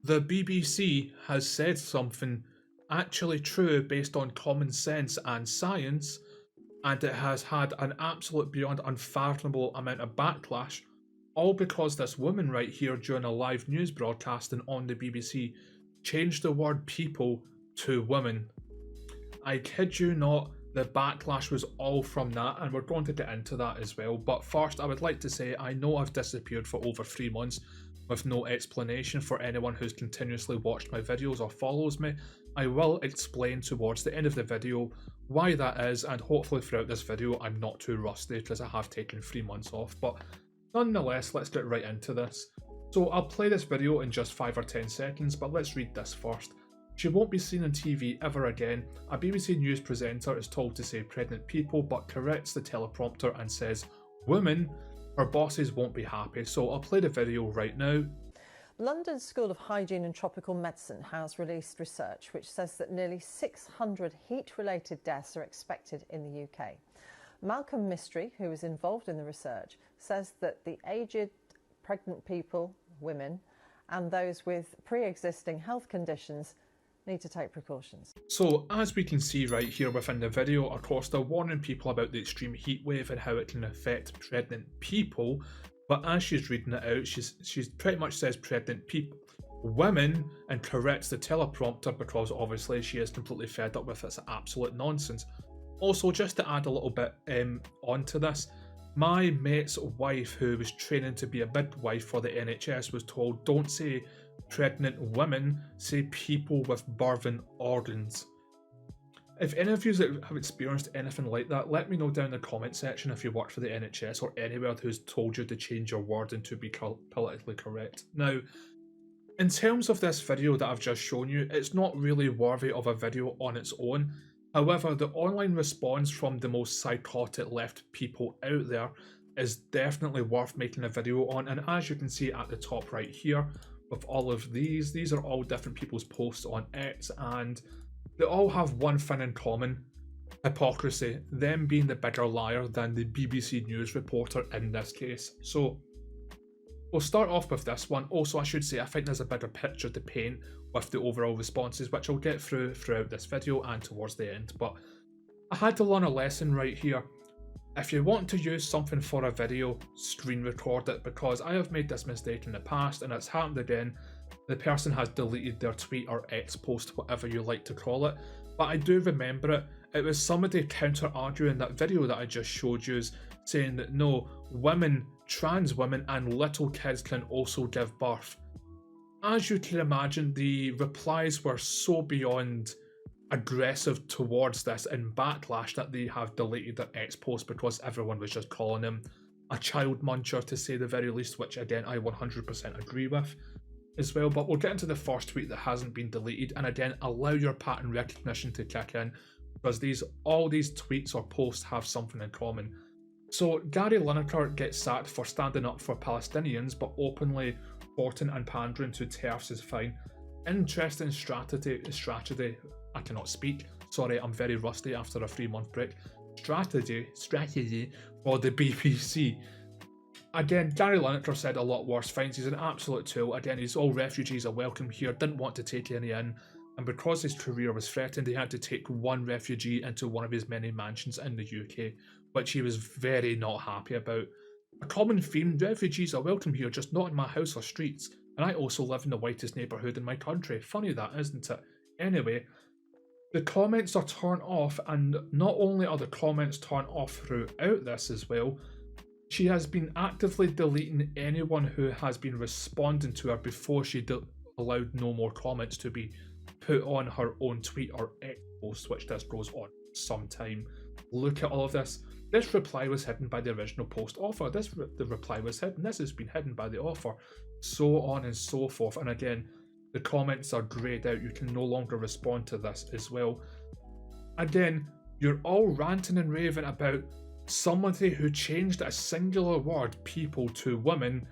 the BBC has said something actually true based on common sense and science, and it has had an absolute beyond unfathomable amount of backlash, all because this woman right here during a live news broadcasting on the BBC changed the word people to women. I kid you not, the backlash was all from that, and we're going to get into that as well. But first, I would like to say I know I've disappeared for over 3 months with no explanation. For anyone who's continuously watched my videos or follows me, I will explain towards the end of the video why that is, and hopefully throughout this video I'm not too rusty because I have taken 3 months off. But nonetheless, let's get right into this. So I'll play this video in just 5 or 10 seconds, but let's read this first. She won't be seen on TV ever again. A BBC News presenter is told to say pregnant people, but corrects the teleprompter and says women. Her bosses won't be happy, so I'll play the video right now. London School of Hygiene and Tropical Medicine has released research which says that nearly 600 heat-related deaths are expected in the UK. Malcolm Mystery, who is involved in the research, says that the aged, pregnant people, women, and those with pre-existing health conditions need to take precautions. So as we can see right here within the video, of course they're warning people about the extreme heat wave and how it can affect pregnant people, but as she's reading it out, she's pretty much says pregnant people, women, and corrects the teleprompter because obviously she is completely fed up with this absolute nonsense. Also, just to add a little bit onto this, my mate's wife, who was training to be a midwife for the NHS, was told don't say pregnant women, say people with birthing organs. If any of you have experienced anything like that, let me know down in the comment section if you work for the NHS or anywhere who's told you to change your wording to be politically correct. Now, in terms of this video that I've just shown you, it's not really worthy of a video on its own. However, the online response from the most psychotic left people out there is definitely worth making a video on, and as you can see at the top right here, with all of these are all different people's posts on X, and they all have one thing in common: hypocrisy, them being the bigger liar than the BBC News reporter in this case. So we'll start off with this one. Also, I should say I think there's a bigger picture to paint with the overall responses, which I'll get throughout this video and towards the end, but I had to learn a lesson right here. If you want to use something for a video, screen record it, because I have made this mistake in the past and it's happened again. The person has deleted their tweet or X post, whatever you like to call it, but I do remember it. It was somebody counter-arguing that video that I just showed you, saying that no, women, trans women and little kids can also give birth. As you can imagine, the replies were so beyond aggressive towards this and backlash that they have deleted their X post because everyone was just calling him a child muncher, to say the very least, which again I 100% agree with as well. But we'll get into the first tweet that hasn't been deleted, and again allow your pattern recognition to kick in, because all these tweets or posts have something in common. So Gary Lineker gets sacked for standing up for Palestinians, but openly reporting and pandering to TERFs is fine. Interesting strategy. I cannot speak. Sorry, I'm very rusty after a 3-month break. Strategy for the BBC. Again, Gary Lineker said a lot worse things. He's an absolute tool. Again, he's all refugees are welcome here. Didn't want to take any in. And because his career was threatened, he had to take one refugee into one of his many mansions in the UK, which he was very not happy about. A common theme: refugees are welcome here, just not in my house or streets. And I also live in the whitest neighbourhood in my country. Funny that, isn't it? Anyway, the comments are turned off, and not only are the comments turned off throughout this as well, she has been actively deleting anyone who has been responding to her before she allowed no more comments to be put on her own tweet or X post, which this goes on some time. Look at all of this. This reply was hidden by the original post author. The reply was hidden. This has been hidden by the author. So on and so forth. And again, the comments are greyed out. You can no longer respond to this as well. Again, you're all ranting and raving about somebody who changed a singular word, people, to women,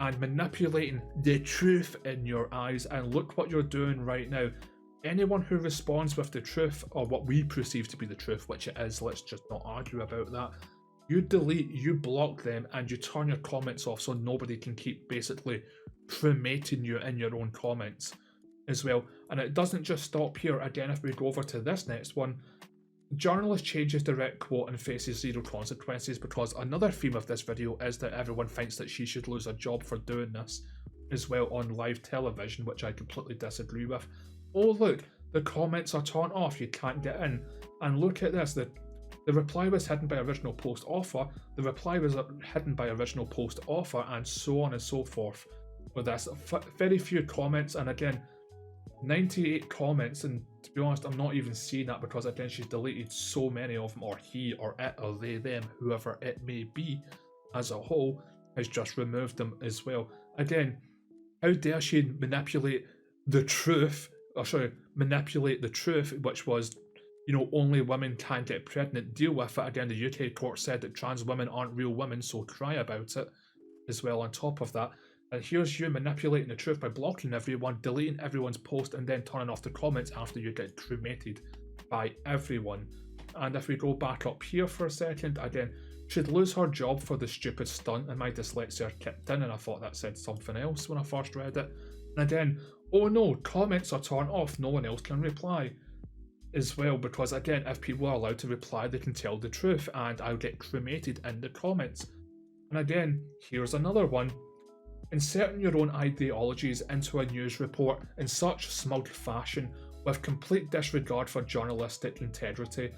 and manipulating the truth in your eyes. And look what you're doing right now. Anyone who responds with the truth, or what we perceive to be the truth, which it is, let's just not argue about that, you delete, you block them, and you turn your comments off so nobody can keep basically cremating you in your own comments as well. And it doesn't just stop here. Again, if we go over to this next one, journalist changes direct quote and faces zero consequences, because another theme of this video is that everyone thinks that she should lose a job for doing this as well on live television, which I completely disagree with. Oh look, the comments are turned off, you can't get in. And look at this, the reply was hidden by original post offer, the reply was hidden by original post offer, and so on and so forth. With this, very few comments, and again, 98 comments, and to be honest, I'm not even seeing that because again, she's deleted so many of them, or he, or it, or they, them, whoever it may be as a whole, has just removed them as well. Again, how dare she manipulate the truth, manipulate the truth, which was, you know, only women can get pregnant, deal with it. Again, the UK court said that trans women aren't real women, so cry about it as well on top of that. And here's you manipulating the truth by blocking everyone, deleting everyone's post, and then turning off the comments after you get cremated by everyone. And if we go back up here for a second, again, she'd lose her job for the stupid stunt, and my dyslexia kicked in and I thought that said something else when I first read it. And again, oh no, comments are turned off, no one else can reply as well, because again, if people are allowed to reply, they can tell the truth, and I'll get cremated in the comments. And again, here's another one. Inserting your own ideologies into a news report in such smug fashion with complete disregard for journalistic integrity,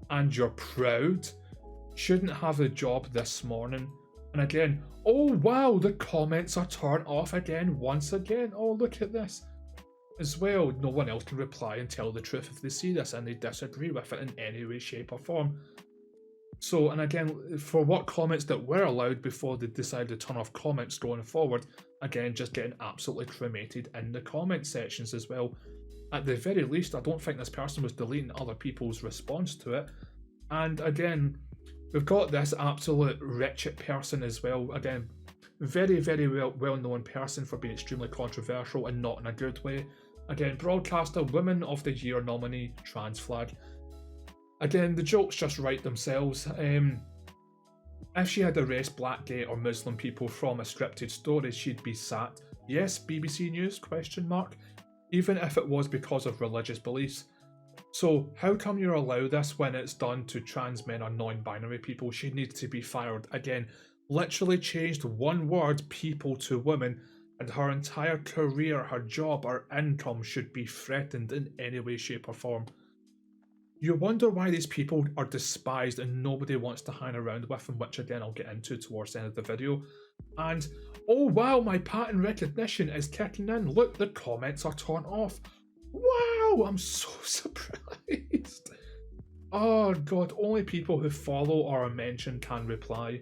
and you're proud, shouldn't have a job this morning. And again, oh wow, the comments are turned off again, once again. Oh, look at this as well. No one else can reply and tell the truth if they see this and they disagree with it in any way, shape or form. So, and again, for what comments that were allowed before they decided to turn off comments going forward, again, just getting absolutely cremated in the comment sections as well. At the very least, I don't think this person was deleting other people's response to it. And again, we've got this absolute wretched person as well. Again, very, very well-known person for being extremely controversial and not in a good way. Again, broadcaster, Women of the Year nominee, trans flag. Again, the jokes just write themselves. If she had erased black, gay or Muslim people from a scripted story, she'd be sacked. Yes, BBC News, question mark. Even if it was because of religious beliefs. So how come you allow this when it's done to trans men or non-binary people? She needs to be fired. Again, literally changed one word, people, to women, and her entire career, her job, her income should be threatened in any way, shape or form. You wonder why these people are despised and nobody wants to hang around with them, which again I'll get into towards the end of the video. And oh wow, my pattern recognition is kicking in. Look, the comments are turned off. Wow, I'm so surprised. Oh god, only people who follow or are mentioned can reply.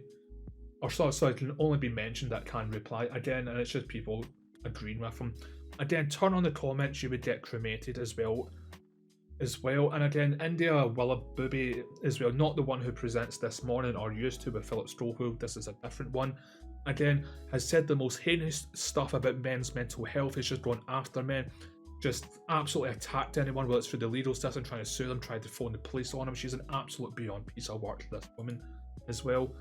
Or sorry, can only be mentioned that can reply. Again, and it's just people agreeing with them. Again, turn on the comments, you would get cremated as well. And again, India Willaboobie as well, not the one who presents This Morning or used to with Philip Strohul, this is a different one, again, has said the most heinous stuff about men's mental health. He's just gone after men, just absolutely attacked anyone, whether it's through the legal system, trying to sue them, tried to phone the police on him. She's an absolute beyond piece of work, this woman as well.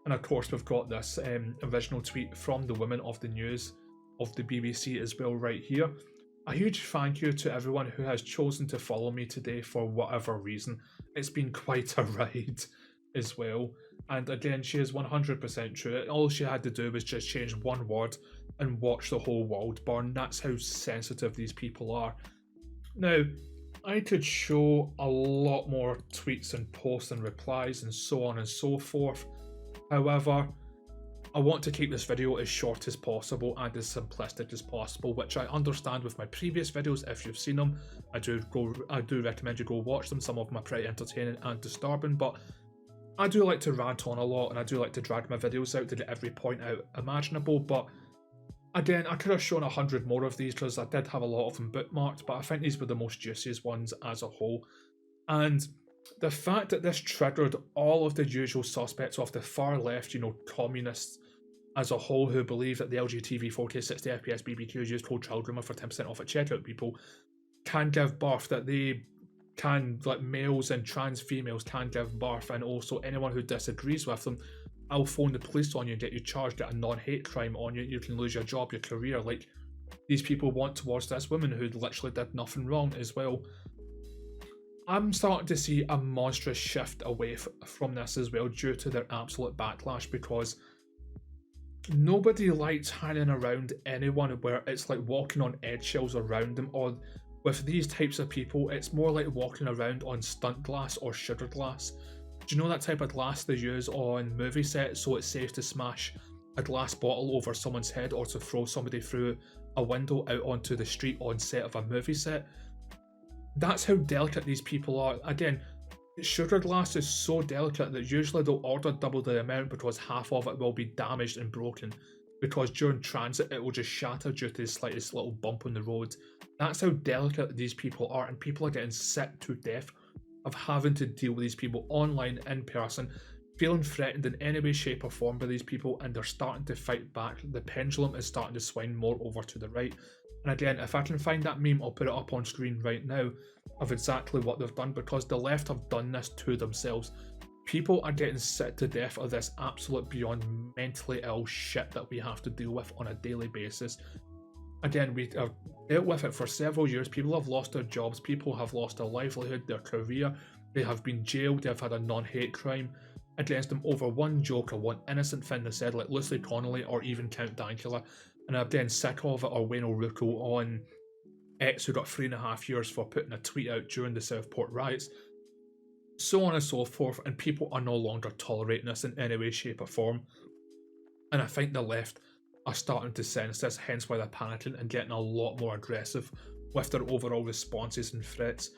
And of course, we've got this original tweet from the Women of the News of the BBC as well right here. A huge thank you to everyone who has chosen to follow me today for whatever reason. It's been quite a ride as well. And again, she is 100% true. All she had to do was just change one word and watch the whole world burn. That's how sensitive these people are. Now, I could show a lot more tweets and posts and replies and so on and so forth. However, I want to keep this video as short as possible and as simplistic as possible, which I understand with my previous videos. If you've seen them, I do recommend you go watch them. Some of them are pretty entertaining and disturbing, but I do like to rant on a lot and I do like to drag my videos out to get every point out imaginable. But again, I could have shown 100 more of these because I did have a lot of them bookmarked, but I think these were the most juiciest ones as a whole. And the fact that this triggered all of the usual suspects of the far left, you know, communists as a whole, who believe that the LGTV 4K 60 FPS BBQs use code CHILDRUMOR for 10% off at checkout people can give birth, that they can, like males and trans females can give birth, and also anyone who disagrees with them I'll phone the police on you and get you charged, get a non-hate crime on you, you can lose your job, your career, like these people want towards this woman who literally did nothing wrong as well. I'm starting to see a monstrous shift away from this as well due to their absolute backlash, because nobody likes hanging around anyone where it's like walking on eggshells around them, or with these types of people, it's more like walking around on stunt glass or sugar glass. Do you know that type of glass they use on movie sets so it's safe to smash a glass bottle over someone's head or to throw somebody through a window out onto the street on set of a movie set? That's how delicate these people are. Again, sugar glass is so delicate that usually they'll order double the amount because half of it will be damaged and broken, because during transit it will just shatter due to the slightest little bump on the road. That's how delicate these people are, and people are getting sick to death of having to deal with these people online, in person, feeling threatened in any way, shape or form by these people, and they're starting to fight back. The pendulum is starting to swing more over to the right. And again, if I can find that meme, I'll put it up on screen right now of exactly what they've done, because the left have done this to themselves. People are getting sick to death of this absolute beyond mentally ill shit that we have to deal with on a daily basis. Again, we have dealt with it for several years. People have lost their jobs, people have lost their livelihood, their career, they have been jailed, they have had a non-hate crime against them over one joke or one innocent thing they said, like Lucy Connolly or even Count Dankula. And I'm getting sick of it, or Wayne O'Rourke on X, who got 3.5 years for putting a tweet out during the Southport riots, so on and so forth, and people are no longer tolerating this in any way, shape or form. And I think the left are starting to sense this, hence why they're panicking and getting a lot more aggressive with their overall responses and threats.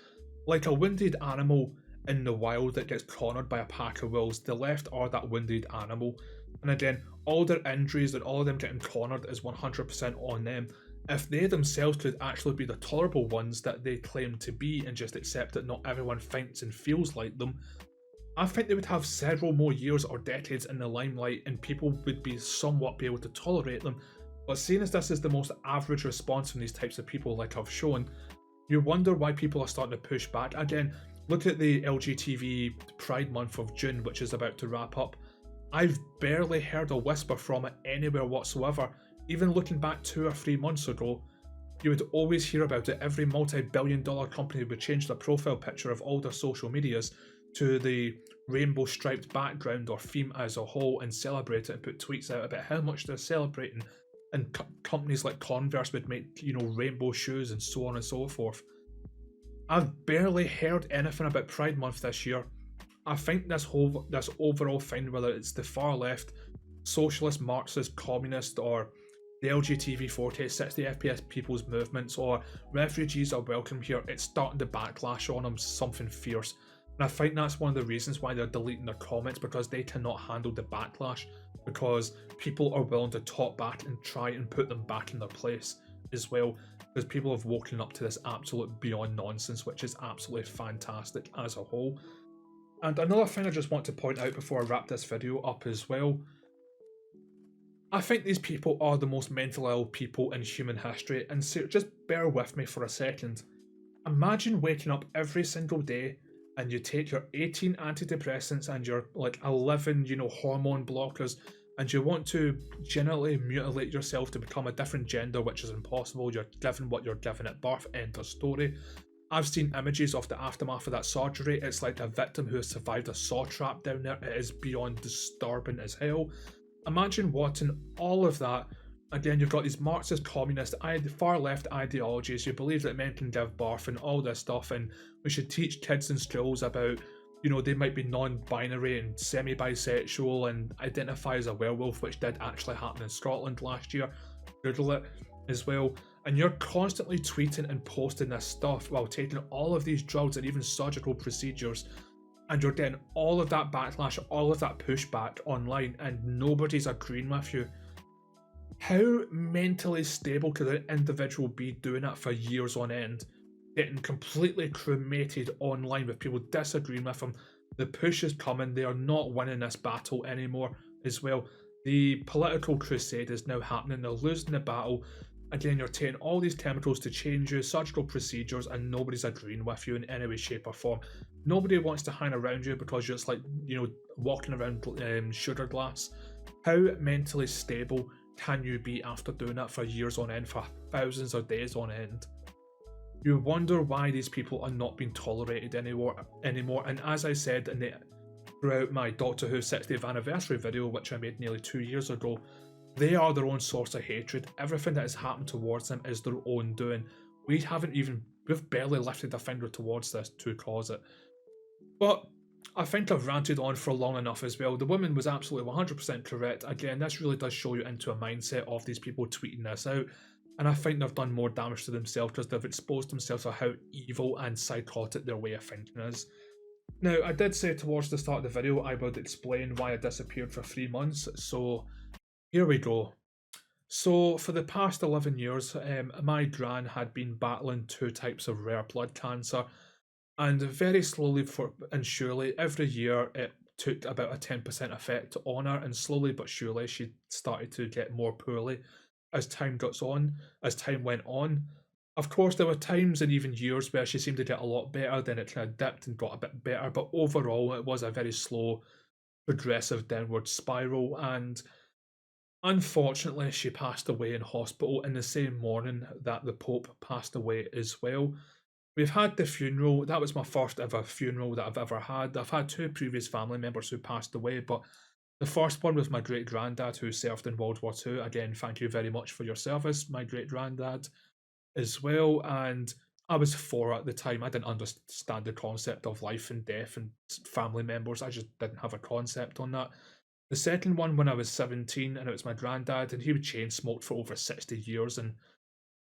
Like a wounded animal in the wild that gets cornered by a pack of wolves, the left are that wounded animal. And again, all their injuries and all of them getting cornered is 100% on them. If they themselves could actually be the tolerable ones that they claim to be and just accept that not everyone thinks and feels like them, I think they would have several more years or decades in the limelight and people would be somewhat be able to tolerate them. But seeing as this is the most average response from these types of people, like I've shown, you wonder why people are starting to push back. Again, look at the LGTB Pride Month of June, which is about to wrap up. I've barely heard a whisper from it anywhere whatsoever. Even looking back 2 or 3 months ago, you would always hear about it. Every multi-billion-dollar company would change their profile picture of all their social medias to the rainbow striped background or theme as a whole and celebrate it and put tweets out about how much they're celebrating. And companies like Converse would make, rainbow shoes and so on and so forth. I've barely heard anything about Pride Month this year. I think this overall thing, whether it's the far left, socialist, Marxist, communist, or the LGTB 40, 60 FPS people's movements, or refugees are welcome here, it's starting to backlash on them something fierce. And I think that's one of the reasons why they're deleting their comments, because they cannot handle the backlash, because people are willing to talk back and try and put them back in their place as well, because people have woken up to this absolute beyond nonsense, which is absolutely fantastic as a whole. And another thing I just want to point out before I wrap this video up as well, I think these people are the most mentally ill people in human history, and so just bear with me for a second. Imagine waking up every single day and you take your 18 antidepressants and your 11, hormone blockers, and you want to genitally mutilate yourself to become a different gender, which is impossible. You're given what you're given at birth, end of story. I've seen images of the aftermath of that surgery. It's like a victim who has survived a saw trap down there. It is beyond disturbing as hell. Imagine watching all of that. Again, you've got these Marxist, communist, far left ideologies. You believe that men can give birth and all this stuff, and we should teach kids in schools about, they might be non-binary and semi-bisexual and identify as a werewolf, which did actually happen in Scotland last year. Google it as well. And you're constantly tweeting and posting this stuff while taking all of these drugs and even surgical procedures, and you're getting all of that backlash, all of that pushback online, and nobody's agreeing with you. How mentally stable could an individual be doing that for years on end, getting completely cremated online with people disagreeing with them? The push is coming. They are not winning this battle anymore as well. The political crusade is now happening. They're losing the battle. Again, you're taking all these chemicals to change you, surgical procedures, and nobody's agreeing with you in any way, shape, or form. Nobody wants to hang around you because you're just like, walking around sugar glass. How mentally stable can you be after doing that for years on end, for thousands of days on end? You wonder why these people are not being tolerated anymore. And as I said throughout my Doctor Who 60th anniversary video, which I made nearly 2 years ago, they are their own source of hatred. Everything that has happened towards them is their own doing. We've barely lifted a finger towards this to cause it. But I think I've ranted on for long enough as well. The woman was absolutely 100% correct. Again, this really does show you into a mindset of these people tweeting this out. And I think they've done more damage to themselves because they've exposed themselves to how evil and psychotic their way of thinking is. Now, I did say towards the start of the video I would explain why I disappeared for 3 months, so here we go. So, for the past 11 years, my gran had been battling 2 types of rare blood cancer, and very slowly and surely, every year it took about a 10% effect on her, and slowly but surely she started to get more poorly as time went on. Of course, there were times and even years where she seemed to get a lot better, then it kind of dipped and got a bit better, but overall it was a very slow, progressive downward spiral, and unfortunately she passed away in hospital in the same morning that the Pope passed away as well. We've had the funeral. That was my first ever funeral that I've ever had. I've had 2 previous family members who passed away, but the first one was my great granddad who served in World War II. Again, thank you very much for your service, my great granddad, as well. And I was 4 at the time. I didn't understand the concept of life and death and family members. I just didn't have a concept on that. The second one, when I was 17, and it was my granddad, and he would chain smoked for over 60 years, and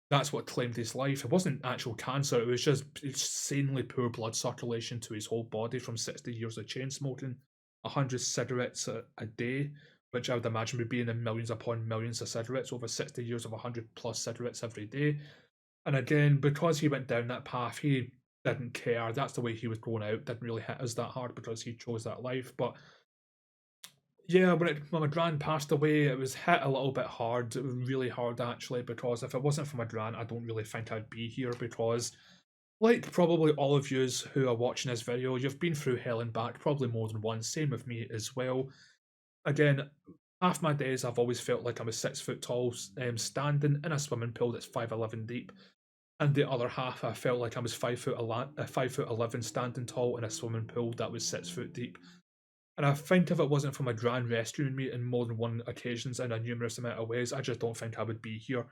that's what claimed his life. It wasn't actual cancer, it was just insanely poor blood circulation to his whole body from 60 years of chain smoking, 100 cigarettes a day, which I would imagine would be in the millions upon millions of cigarettes, over 60 years of 100 plus cigarettes every day. And again, because he went down that path, he didn't care. That's the way he was growing out, didn't really hit us that hard because he chose that life. But yeah, when my gran passed away, it was hit a little bit hard, really hard actually, because if it wasn't for my gran, I don't really think I'd be here because, like probably all of yous who are watching this video, you've been through hell and back probably more than once, same with me as well. Again, half my days I've always felt like I'm a 6 foot tall standing in a swimming pool that's 5'11" deep, and the other half I felt like I was 5'11" standing tall in a swimming pool that was 6 foot deep. And I think if it wasn't for my gran rescuing me in more than one occasions in a numerous amount of ways, I just don't think I would be here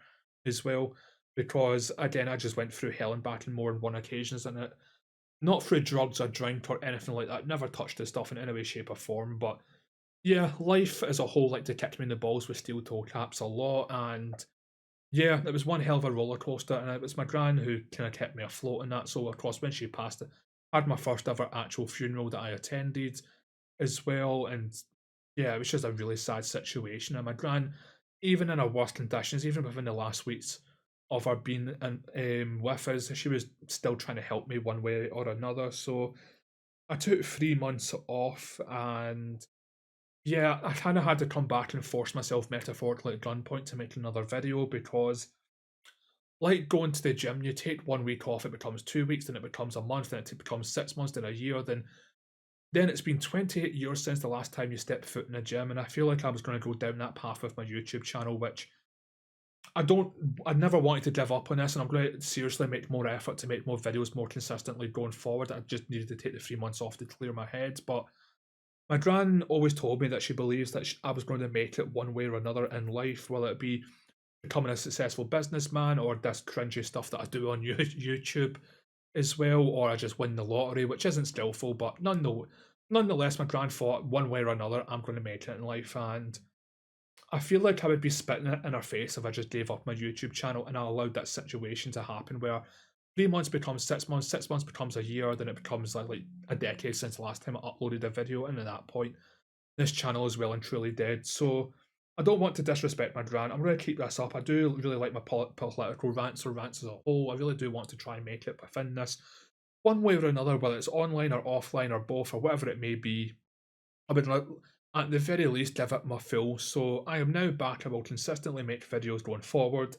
as well. Because again, I just went through hell and back in more than one occasions, and it not through drugs or drink or anything like that. Never touched this stuff in any way, shape, or form. But yeah, life as a whole like to kick me in the balls with steel toe caps a lot, and yeah, it was one hell of a roller coaster, and it was my gran who kind of kept me afloat in that. So of course, when she passed, I had my first ever actual funeral that I attended as well, and yeah, it was just a really sad situation. And my gran, even in her worst conditions, even within the last weeks of her being with us, she was still trying to help me one way or another. So I took 3 months off, and yeah, I kind of had to come back and force myself metaphorically at gunpoint to make another video because, like going to the gym, you take 1 week off, it becomes 2 weeks, then it becomes a month, then it becomes 6 months, then a year, then it's been 28 years since the last time you stepped foot in a gym, and I feel like I was going to go down that path with my YouTube channel, which I never wanted to give up on this, and I'm going to seriously make more effort to make more videos more consistently going forward. I just needed to take the 3 months off to clear my head, but my gran always told me that she believes that I was going to make it one way or another in life, whether it be becoming a successful businessman or this cringy stuff that I do on YouTube as well, or I just win the lottery, which isn't skillful, but nonetheless, my gran thought one way or another I'm going to make it in life, and I feel like I would be spitting it in her face if I just gave up my YouTube channel and I allowed that situation to happen where 3 months becomes 6 months, 6 months becomes a year, then it becomes like a decade since the last time I uploaded a video, and at that point, this channel is well and truly dead. So I don't want to disrespect my gran. I'm going to keep this up. I do really like my political rants or rants as a whole. I really do want to try and make it within this one way or another, whether it's online or offline or both or whatever it may be. I would at the very least give it my full. So I am now back. I will consistently make videos going forward.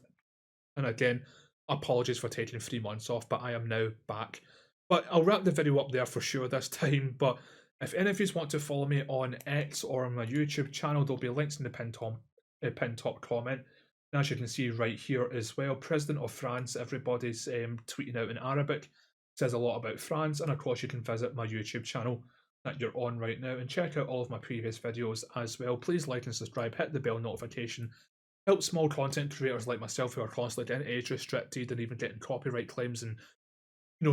And again, apologies for taking 3 months off, but I am now back. But I'll wrap the video up there for sure this time. But if any of you want to follow me on X or on my YouTube channel, there'll be links in the pinned top comment. And as you can see right here as well, President of France, everybody's tweeting out in Arabic, says a lot about France. And of course, you can visit my YouTube channel that you're on right now and check out all of my previous videos as well. Please like and subscribe, hit the bell notification. Help small content creators like myself who are constantly getting age restricted and even getting copyright claims and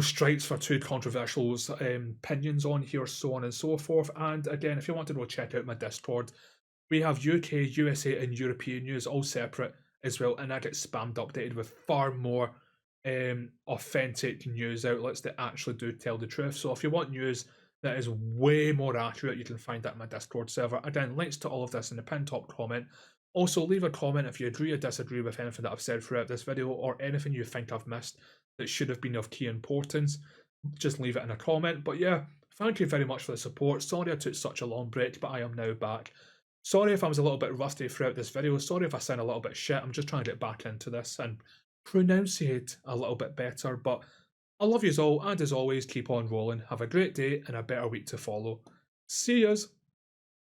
strikes for too controversial opinions on here, so on and so forth. And again, if you want to go check out my Discord, we have UK, USA, and European news all separate as well, and I get spammed updated with far more authentic news outlets that actually do tell the truth. So if you want news that is way more accurate, you can find that in my Discord server. Again, links to all of this in the pinned top comment. Also, leave a comment if you agree or disagree with anything that I've said throughout this video or anything you think I've missed that should have been of key importance. Just leave it in a comment. But yeah, thank you very much for the support. Sorry I took such a long break, but I am now back. Sorry if I was a little bit rusty throughout this video. Sorry if I sound a little bit shit. I'm just trying to get back into this and pronunciate a little bit better. But I love yous all, and as always, keep on rolling. Have a great day and a better week to follow. See yous.